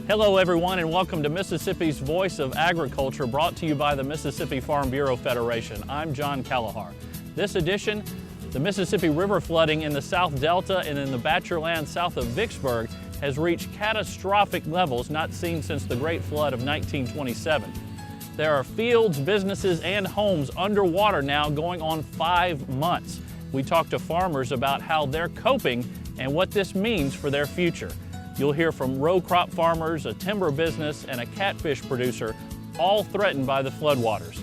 Hello everyone, and welcome to Mississippi's Voice of Agriculture, brought to you by the Mississippi Farm Bureau Federation. I'm John Kelleher. This edition, the Mississippi River flooding in the South Delta and in the Batcher land south of Vicksburg has reached catastrophic levels not seen since the Great Flood of 1927. There are fields, businesses, and homes underwater now going on 5 months. We talked to farmers about how they're coping and what this means for their future. You'll hear from row crop farmers, a timber business, and a catfish producer, all threatened by the floodwaters.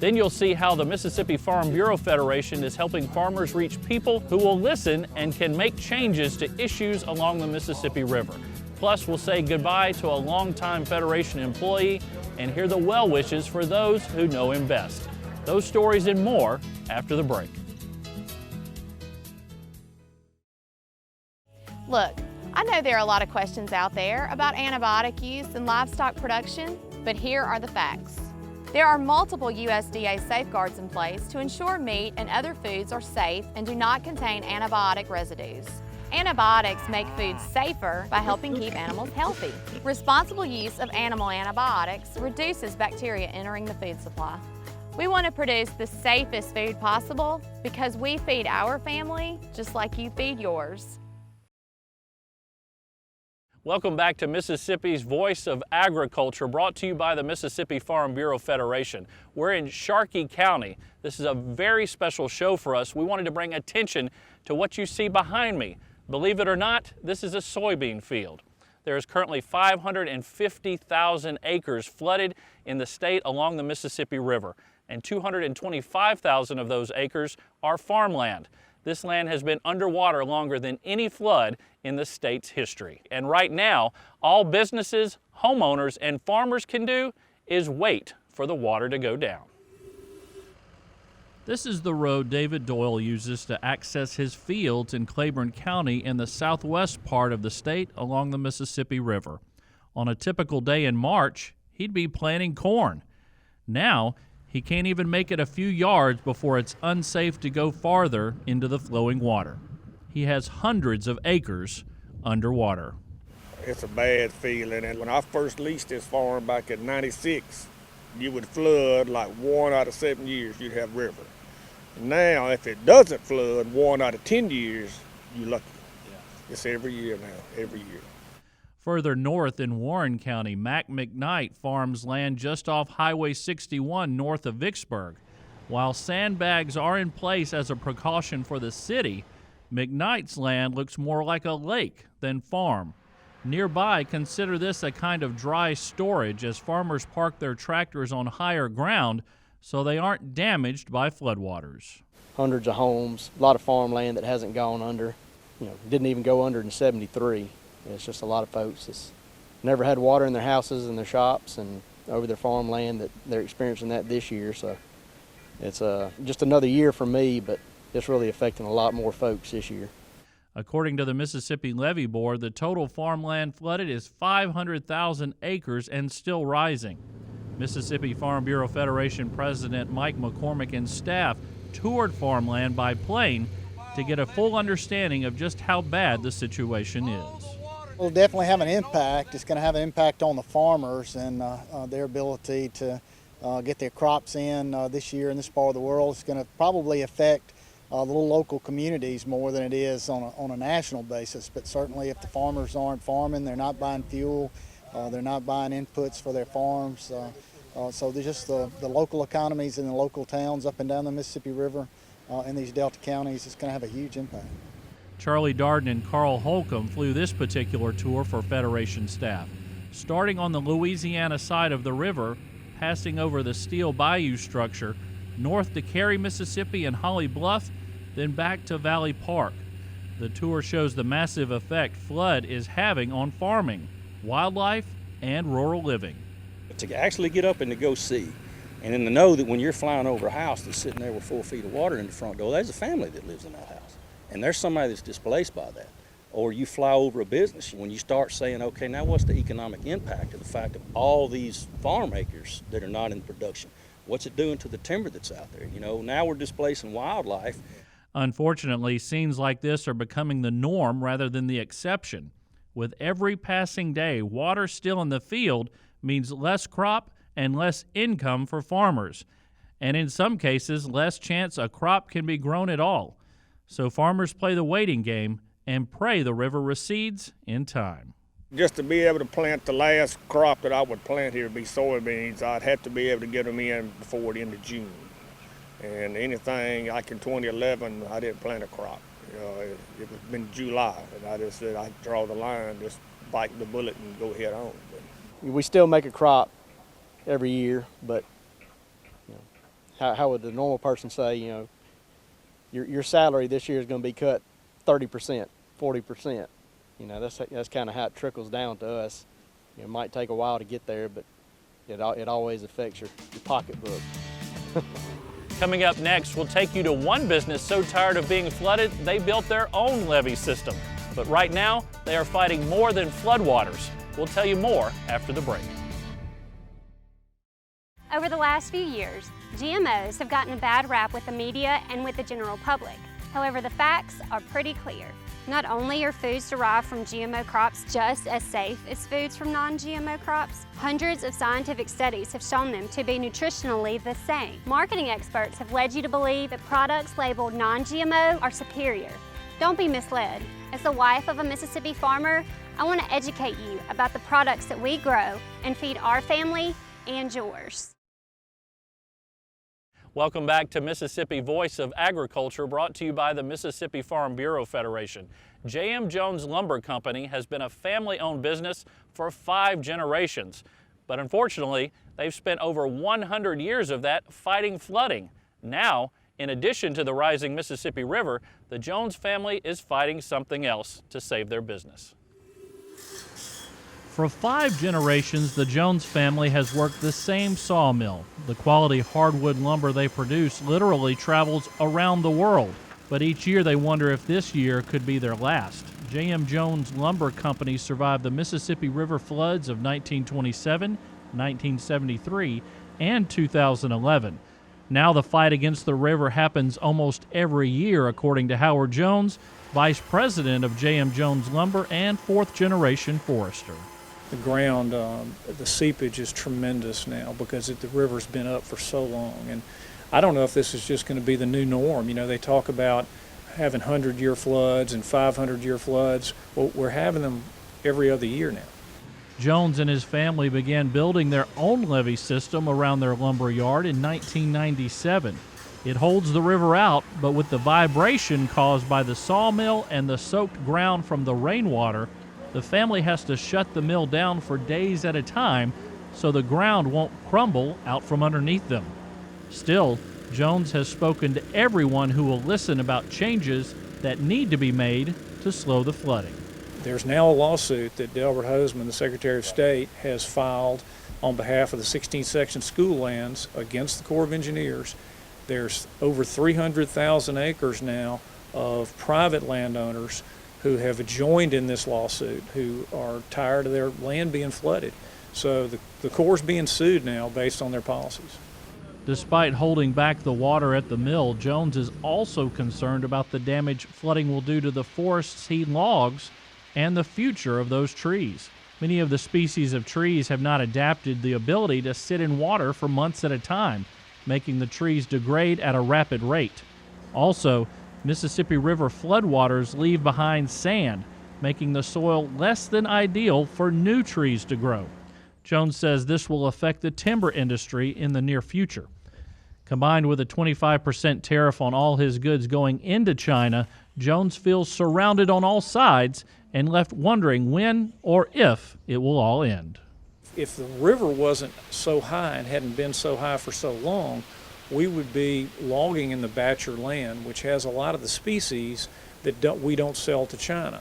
Then you'll see how the Mississippi Farm Bureau Federation is helping farmers reach people who will listen and can make changes to issues along the Mississippi River. Plus, we'll say goodbye to a longtime Federation employee and hear the well wishes for those who know him best. Those stories and more after the break. Look, I know there are a lot of questions out there about antibiotic use in livestock production, but here are the facts. There are multiple USDA safeguards in place to ensure meat and other foods are safe and do not contain antibiotic residues. Antibiotics make foods safer by helping keep animals healthy. Responsible use of animal antibiotics reduces bacteria entering the food supply. We want to produce the safest food possible because we feed our family just like you feed yours. Welcome back to Mississippi's Voice of Agriculture, brought to you by the Mississippi Farm Bureau Federation. We're in Sharkey County. This is a very special show for us. We wanted to bring attention to what you see behind me. Believe it or not, this is a soybean field. There is currently 550,000 acres flooded in the state along the Mississippi River, and 225,000 of those acres are farmland. This land has been underwater longer than any flood in the state's history. And right now, all businesses, homeowners, and farmers can do is wait for the water to go down. This is the road David Doyle uses to access his fields in Claiborne County in the southwest part of the state along the Mississippi River. On a typical day in March, he'd be planting corn. Now, he can't even make it a few yards before it's unsafe to go farther into the flowing water. He has hundreds of acres underwater. It's a bad feeling, and when I first leased this farm back in '96, you would flood like 1 out of 7 years you'd have river. Now, if it doesn't flood 1 out of 10 years, you're lucky. Yeah. It's every year now, every year. Further north in Warren County, Mac McKnight farms land just off Highway 61 north of Vicksburg. While sandbags are in place as a precaution for the city, McKnight's land looks more like a lake than farm. Nearby, consider this a kind of dry storage as farmers park their tractors on higher ground so they aren't damaged by floodwaters. Hundreds of homes, a lot of farmland that hasn't gone under, didn't even go under in '73. It's just a lot of folks that's never had water in their houses and their shops and over their farmland that they're experiencing that this year. So it's just another year for me, but it's really affecting a lot more folks this year. According to the Mississippi Levee Board, the total farmland flooded is 500,000 acres and still rising. Mississippi Farm Bureau Federation President Mike McCormick and staff toured farmland by plane to get a full understanding of just how bad the situation is. It'll definitely have an impact. It's going to have an impact on the farmers and their ability to get their crops in this year in this part of the world. It's going to probably affect the little local communities more than it is on a national basis. But certainly if the farmers aren't farming, they're not buying fuel, they're not buying inputs for their farms. So there's just the local economies in the local towns up and down the Mississippi River in these Delta counties, it's going to have a huge impact. Charlie Darden and Carl Holcomb flew this particular tour for Federation staff. Starting on the Louisiana side of the river, passing over the Steel Bayou structure, north to Cary, Mississippi and Holly Bluff, then back to Valley Park. The tour shows the massive effect flood is having on farming, wildlife, and rural living. To actually get up and to go see, and then to know that when you're flying over a house that's sitting there with 4 feet of water in the front door, there's a family that lives in that house. And there's somebody that's displaced by that. Or you fly over a business, when you start saying, okay, now what's the economic impact of the fact of all these farm acres that are not in production? What's it doing to the timber that's out there? Now we're displacing wildlife. Unfortunately, scenes like this are becoming the norm rather than the exception. With every passing day, water still in the field means less crop and less income for farmers, and in some cases, less chance a crop can be grown at all. So farmers play the waiting game and pray the river recedes in time. Just to be able to plant the last crop that I would plant here would be soybeans. I'd have to be able to get them in before the end of June. And anything like in 2011, I didn't plant a crop. It was been July, and I just said I'd draw the line, just bite the bullet and go head on. We still make a crop every year, but you know, how would the normal person say, you know, your salary this year is going to be cut 30%, 40%. You know, that's kind of how it trickles down to us. You know, it might take a while to get there, but it always affects your pocketbook. Coming up next, we'll take you to one business so tired of being flooded, they built their own levee system. But right now, they are fighting more than floodwaters. We'll tell you more after the break. Over the last few years, GMOs have gotten a bad rap with the media and with the general public. However, the facts are pretty clear. Not only are foods derived from GMO crops just as safe as foods from non-GMO crops, hundreds of scientific studies have shown them to be nutritionally the same. Marketing experts have led you to believe that products labeled non-GMO are superior. Don't be misled. As the wife of a Mississippi farmer, I want to educate you about the products that we grow and feed our family and yours. Welcome back to Mississippi Voice of Agriculture, brought to you by the Mississippi Farm Bureau Federation. J.M. Jones Lumber Company has been a family-owned business for 5 generations, but unfortunately, they've spent over 100 years of that fighting flooding. Now, in addition to the rising Mississippi River, the Jones family is fighting something else to save their business. For 5 generations, the Jones family has worked the same sawmill. The quality hardwood lumber they produce literally travels around the world. But each year they wonder if this year could be their last. J.M. Jones Lumber Company survived the Mississippi River floods of 1927, 1973, and 2011. Now the fight against the river happens almost every year, according to Howard Jones, Vice President of J.M. Jones Lumber and 4th-generation forester. The ground, the seepage is tremendous now because the river's been up for so long. And I don't know if this is just going to be the new norm. You know, they talk about having 100-year floods and 500-year floods. Well, we're having them every other year now. Jones and his family began building their own levee system around their lumber yard in 1997. It holds the river out, but with the vibration caused by the sawmill and the soaked ground from the rainwater, the family has to shut the mill down for days at a time so the ground won't crumble out from underneath them. Still, Jones has spoken to everyone who will listen about changes that need to be made to slow the flooding. There's now a lawsuit that Delbert Hosemann, the Secretary of State, has filed on behalf of the 16th Section school lands against the Corps of Engineers. There's over 300,000 acres now of private landowners who have joined in this lawsuit, who are tired of their land being flooded. So the Corps is being sued now based on their policies. Despite holding back the water at the mill, Jones is also concerned about the damage flooding will do to the forests he logs and the future of those trees. Many of the species of trees have not adapted the ability to sit in water for months at a time, making the trees degrade at a rapid rate. Also, Mississippi River floodwaters leave behind sand, making the soil less than ideal for new trees to grow. Jones says this will affect the timber industry in the near future. Combined with a 25% tariff on all his goods going into China, Jones feels surrounded on all sides and left wondering when or if it will all end. If the river wasn't so high and hadn't been so high for so long, we would be logging in the Batcher land, which has a lot of the species that we don't sell to China.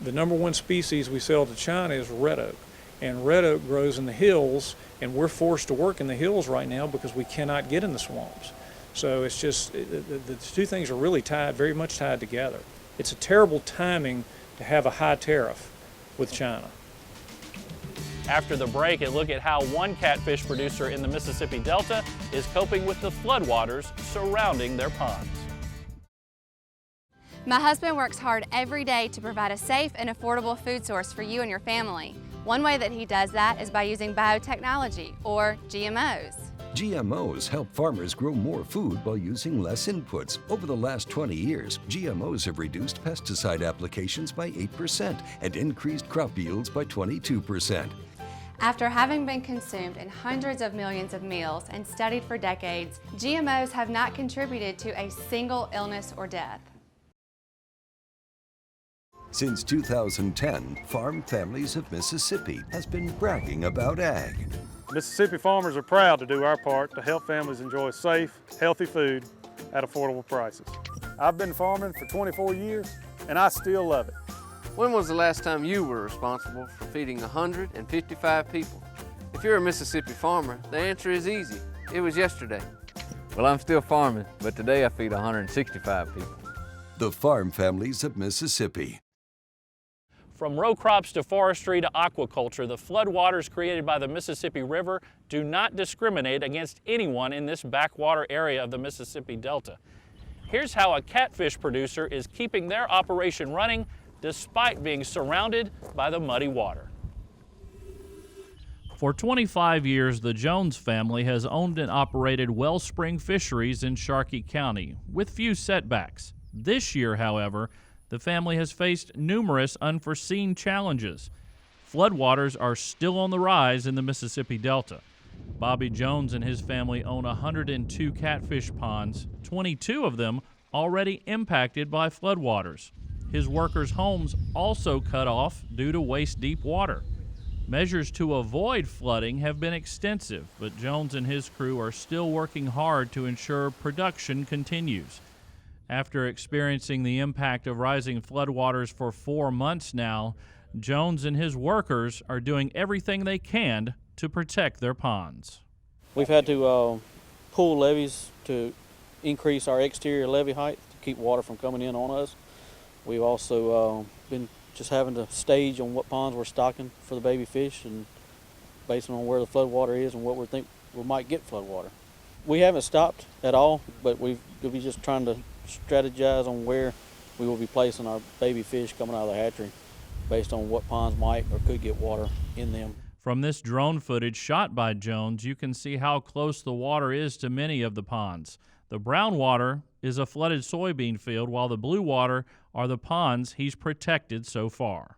The number 1 species we sell to China is red oak, and red oak grows in the hills, and we're forced to work in the hills right now because we cannot get in the swamps. So it's just, the 2 things are really tied, very much tied together. It's a terrible timing to have a high tariff with China. After the break, a look at how one catfish producer in the Mississippi Delta is coping with the floodwaters surrounding their ponds. My husband works hard every day to provide a safe and affordable food source for you and your family. One way that he does that is by using biotechnology, or GMOs. GMOs help farmers grow more food while using less inputs. Over the last 20 years, GMOs have reduced pesticide applications by 8% and increased crop yields by 22%. After having been consumed in hundreds of millions of meals and studied for decades, GMOs have not contributed to a single illness or death. Since 2010, Farm Families of Mississippi has been bragging about ag. Mississippi farmers are proud to do our part to help families enjoy safe, healthy food at affordable prices. I've been farming for 24 years and I still love it. When was the last time you were responsible for feeding 155 people? If you're a Mississippi farmer, the answer is easy. It was yesterday. Well, I'm still farming, but today I feed 165 people. The Farm Families of Mississippi. From row crops to forestry to aquaculture, the floodwaters created by the Mississippi River do not discriminate against anyone in this backwater area of the Mississippi Delta. Here's how a catfish producer is keeping their operation running despite being surrounded by the muddy water. For 25 years, the Jones family has owned and operated wellspring fisheries in Sharkey County, with few setbacks. This year, however, the family has faced numerous unforeseen challenges. Floodwaters are still on the rise in the Mississippi Delta. Bobby Jones and his family own 102 catfish ponds, 22 of them already impacted by floodwaters. His workers' homes also cut off due to waist-deep water. Measures to avoid flooding have been extensive, but Jones and his crew are still working hard to ensure production continues. After experiencing the impact of rising floodwaters for 4 months now, Jones and his workers are doing everything they can to protect their ponds. We've had to pull levees to increase our exterior levee height to keep water from coming in on us. We've also been just having to stage on what ponds we're stocking for the baby fish, and based on where the floodwater is and what we think we might get floodwater. We haven't stopped at all, but we'll be just trying to strategize on where we will be placing our baby fish coming out of the hatchery based on what ponds might or could get water in them. From this drone footage shot by Jones, you can see how close the water is to many of the ponds. The brown water is a flooded soybean field, while the blue water are the ponds he's protected so far.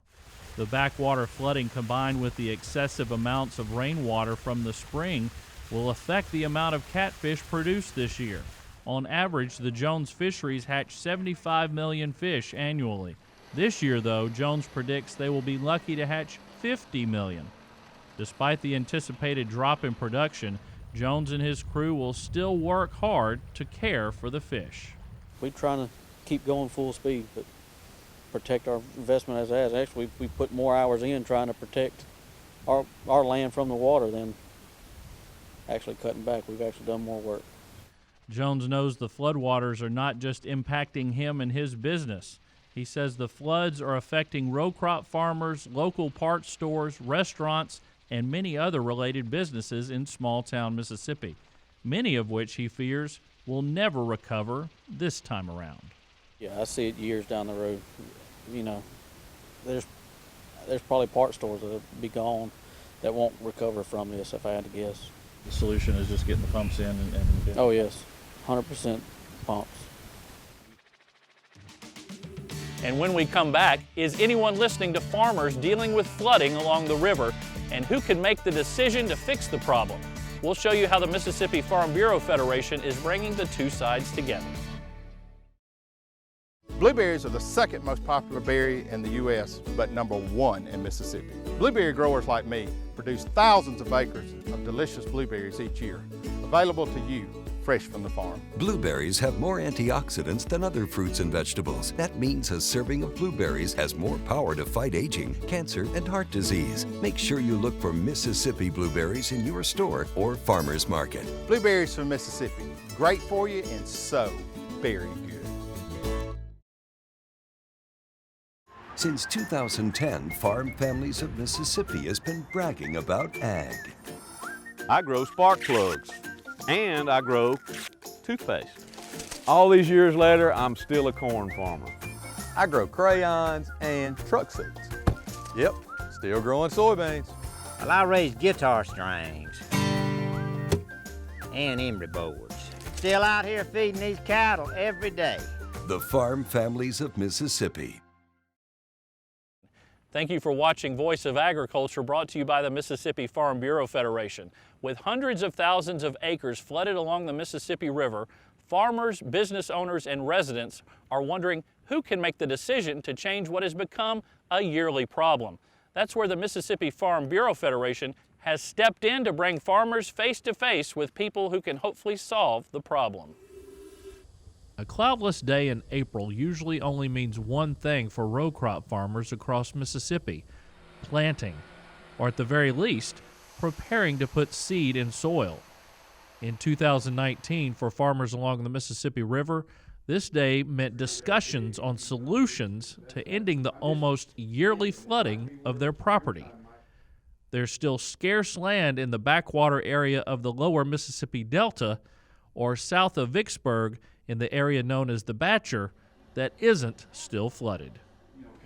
The backwater flooding, combined with the excessive amounts of rainwater from the spring, will affect the amount of catfish produced this year. On average, the Jones fisheries hatch 75 million fish annually. This year, though, Jones predicts they will be lucky to hatch 50 million. Despite the anticipated drop in production, Jones and his crew will still work hard to care for the fish. We're trying to keep going full speed, but protect our investment as it has. Actually, we put more hours in trying to protect our land from the water than actually cutting back. We've actually done more work. Jones knows the floodwaters are not just impacting him and his business. He says the floods are affecting row crop farmers, local parts stores, restaurants, and many other related businesses in small-town Mississippi, many of which he fears will never recover this time around. Yeah, I see it years down the road. You know, there's probably part stores that'll be gone that won't recover from this, if I had to guess. The solution is just getting the pumps in and oh yes, 100% pumps. And when we come back, is anyone listening to farmers dealing with flooding along the river, and who can make the decision to fix the problem? We'll show you how the Mississippi Farm Bureau Federation is bringing the two sides together. Blueberries are the second most popular berry in the U.S., but number one in Mississippi. Blueberry growers like me produce thousands of acres of delicious blueberries each year, available to you fresh from the farm. Blueberries have more antioxidants than other fruits and vegetables. That means a serving of blueberries has more power to fight aging, cancer, and heart disease. Make sure you look for Mississippi blueberries in your store or farmer's market. Blueberries from Mississippi, great for you and so very good. Since 2010, Farm Families of Mississippi has been bragging about ag. I grow spark plugs and I grow toothpaste. All these years later, I'm still a corn farmer. I grow crayons and truck seats. Yep, still growing soybeans. Well, I raise guitar strings and emery boards. Still out here feeding these cattle every day. The Farm Families of Mississippi. Thank you for watching Voice of Agriculture, brought to you by the Mississippi Farm Bureau Federation. With hundreds of thousands of acres flooded along the Mississippi River, farmers, business owners, and residents are wondering who can make the decision to change what has become a yearly problem. That's where the Mississippi Farm Bureau Federation has stepped in to bring farmers face to face with people who can hopefully solve the problem. A cloudless day in April usually only means one thing for row crop farmers across Mississippi: planting, or at the very least, preparing to put seed in soil. In 2019, for farmers along the Mississippi River, this day meant discussions on solutions to ending the almost yearly flooding of their property. There's still scarce land in the backwater area of the lower Mississippi Delta, or south of Vicksburg in the area known as the Batcher, that isn't still flooded.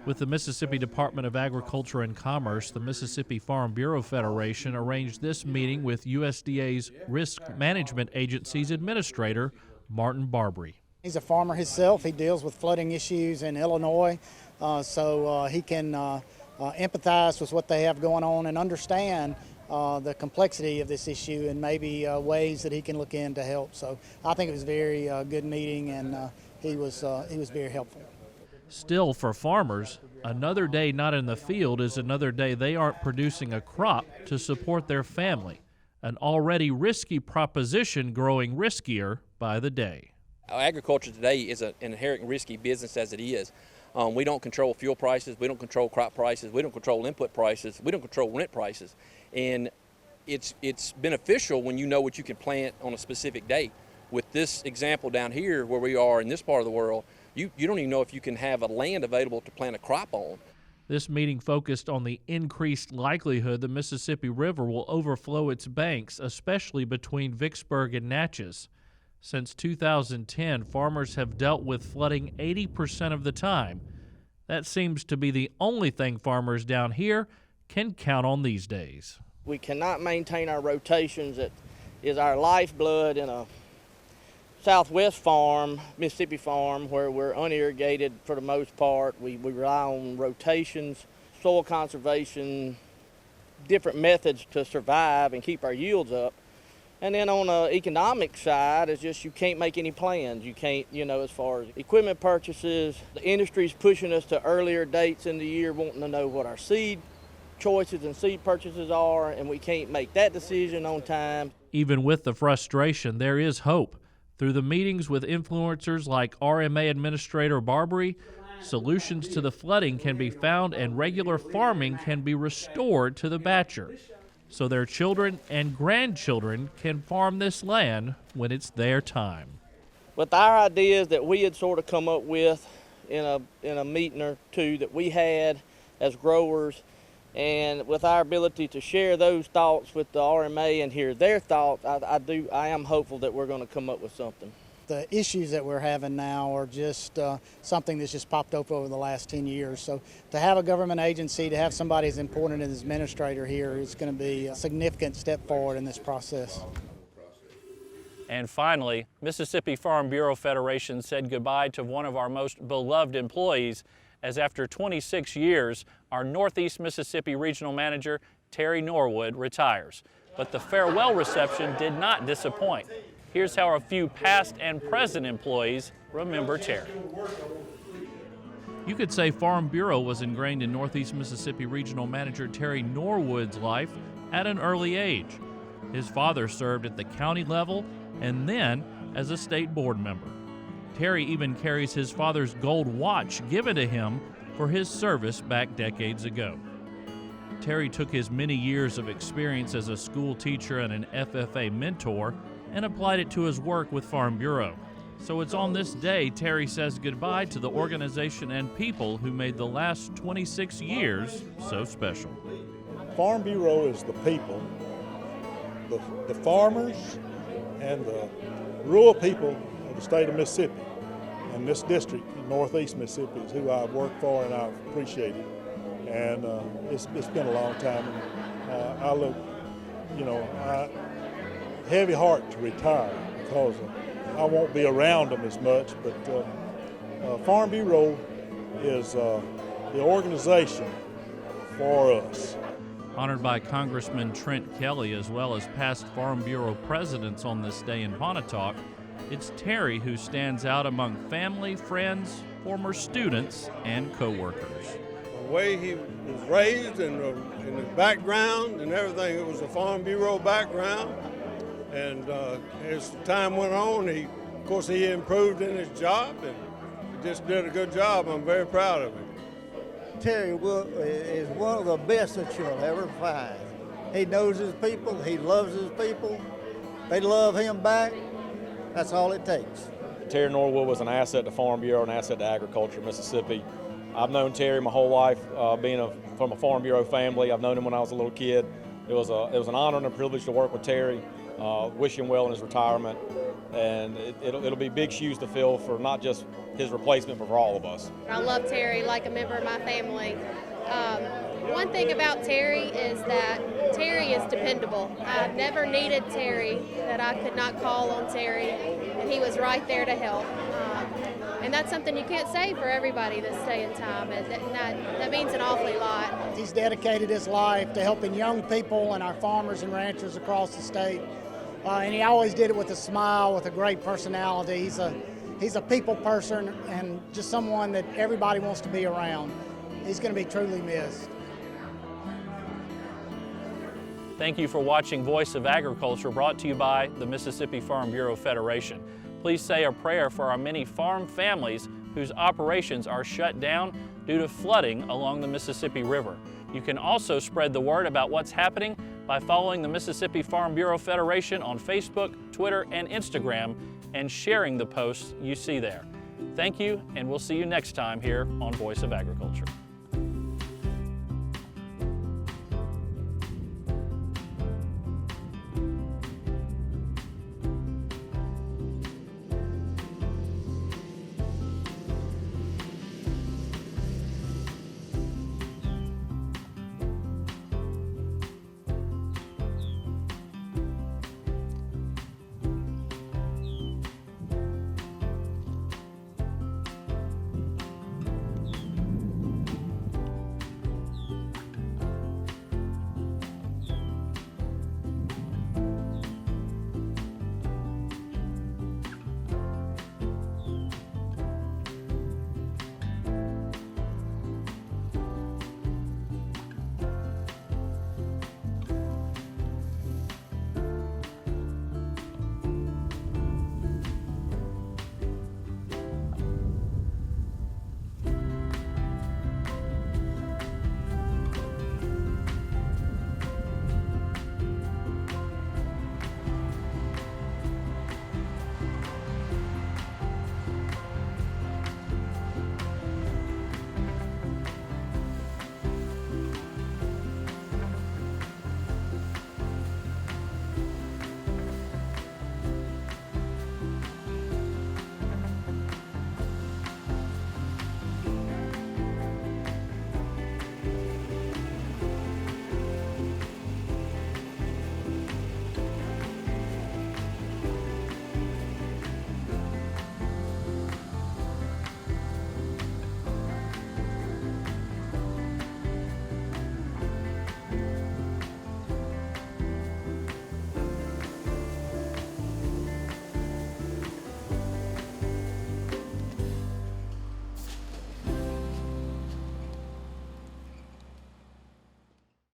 With the Mississippi Department of Agriculture and Commerce, the Mississippi Farm Bureau Federation arranged this meeting with USDA's Risk Management Agency's administrator, Martin Barbary. He's a farmer himself. He deals with flooding issues in Illinois, so he can empathize with what they have going on and understand the complexity of this issue and maybe ways that he can look in to help. So I think it was a very good meeting, and he was very helpful. Still, for farmers, another day not in the field is another day they aren't producing a crop to support their family, an already risky proposition growing riskier by the day. Agriculture today is an inherent risky business as it is. We don't control fuel prices, we don't control crop prices, we don't control input prices, we don't control rent prices. And it's beneficial when you know what you can plant on a specific date. With this example down here where we are in this part of the world, you don't even know if you can have a land available to plant a crop on. This meeting focused on the increased likelihood the Mississippi River will overflow its banks, especially between Vicksburg and Natchez. Since 2010, farmers have dealt with flooding 80% of the time. That seems to be the only thing farmers down here can count on these days. We cannot maintain our rotations that is our lifeblood in a Southwest farm, Mississippi farm, where we're unirrigated for the most part. We rely on rotations, soil conservation, different methods to survive and keep our yields up. And then on the economic side, it's just you can't make any plans. You can't, as far as equipment purchases, the industry's pushing us to earlier dates in the year, wanting to know what our seed choices and seed purchases are, and we can't make that decision on time. Even with the frustration, there is hope. Through the meetings with influencers like RMA Administrator Barbary, solutions to the flooding can be found and regular farming can be restored to the Batcher, so their children and grandchildren can farm this land when it's their time. With our ideas that we had sort of come up with in a meeting or two that we had as growers, and with our ability to share those thoughts with the RMA and hear their thoughts, I am hopeful that we're going to come up with something. The issues that we're having now are just something that's just popped up over the last 10 years. So to have a government agency, to have somebody as important as administrator here, is going to be a significant step forward in this process. And finally, Mississippi Farm Bureau Federation said goodbye to one of our most beloved employees, as after 26 years, our Northeast Mississippi Regional Manager, Terry Norwood, retires. But the farewell reception did not disappoint. Here's how a few past and present employees remember Terry. You could say Farm Bureau was ingrained in Northeast Mississippi Regional Manager Terry Norwood's life at an early age. His father served at the county level and then as a state board member. Terry even carries his father's gold watch given to him for his service back decades ago. Terry took his many years of experience as a school teacher and an FFA mentor and applied it to his work with Farm Bureau. So it's on this day Terry says goodbye to the organization and people who made the last 26 years so special. Farm Bureau is the people, the farmers and the rural people of the state of Mississippi. in this district, in Northeast Mississippi, is who I've worked for and I've appreciated. And it's been a long time. And I look, heavy heart to retire because I won't be around them as much. But Farm Bureau is the organization for us. Honored by Congressman Trent Kelly as well as past Farm Bureau presidents on this day in Pontotoc, it's Terry who stands out among family, friends, former students, and co-workers. The way he was raised and his background and everything, it was a Farm Bureau background. And as time went on, of course he improved in his job and he just did a good job. I'm very proud of him. Terry is one of the best that you'll ever find. He knows his people, he loves his people, they love him back. That's all it takes. Terry Norwood was an asset to Farm Bureau, an asset to agriculture in Mississippi. I've known Terry my whole life, being from a Farm Bureau family. I've known him when I was a little kid. It was an honor and a privilege to work with Terry. Wish him well in his retirement, and it'll be big shoes to fill for not just his replacement, but for all of us. I love Terry like a member of my family. One thing about Terry is that Terry is dependable. I've never needed Terry that I could not call on Terry, and he was right there to help. And that's something you can't say for everybody this day and time, and that means an awfully lot. He's dedicated his life to helping young people and our farmers and ranchers across the state. And he always did it with a smile, with a great personality. He's a people person and just someone that everybody wants to be around. He's going to be truly missed. Thank you for watching Voice of Agriculture, brought to you by the Mississippi Farm Bureau Federation. Please say a prayer for our many farm families whose operations are shut down due to flooding along the Mississippi River. You can also spread the word about what's happening by following the Mississippi Farm Bureau Federation on Facebook, Twitter, and Instagram, and sharing the posts you see there. Thank you, and we'll see you next time here on Voice of Agriculture.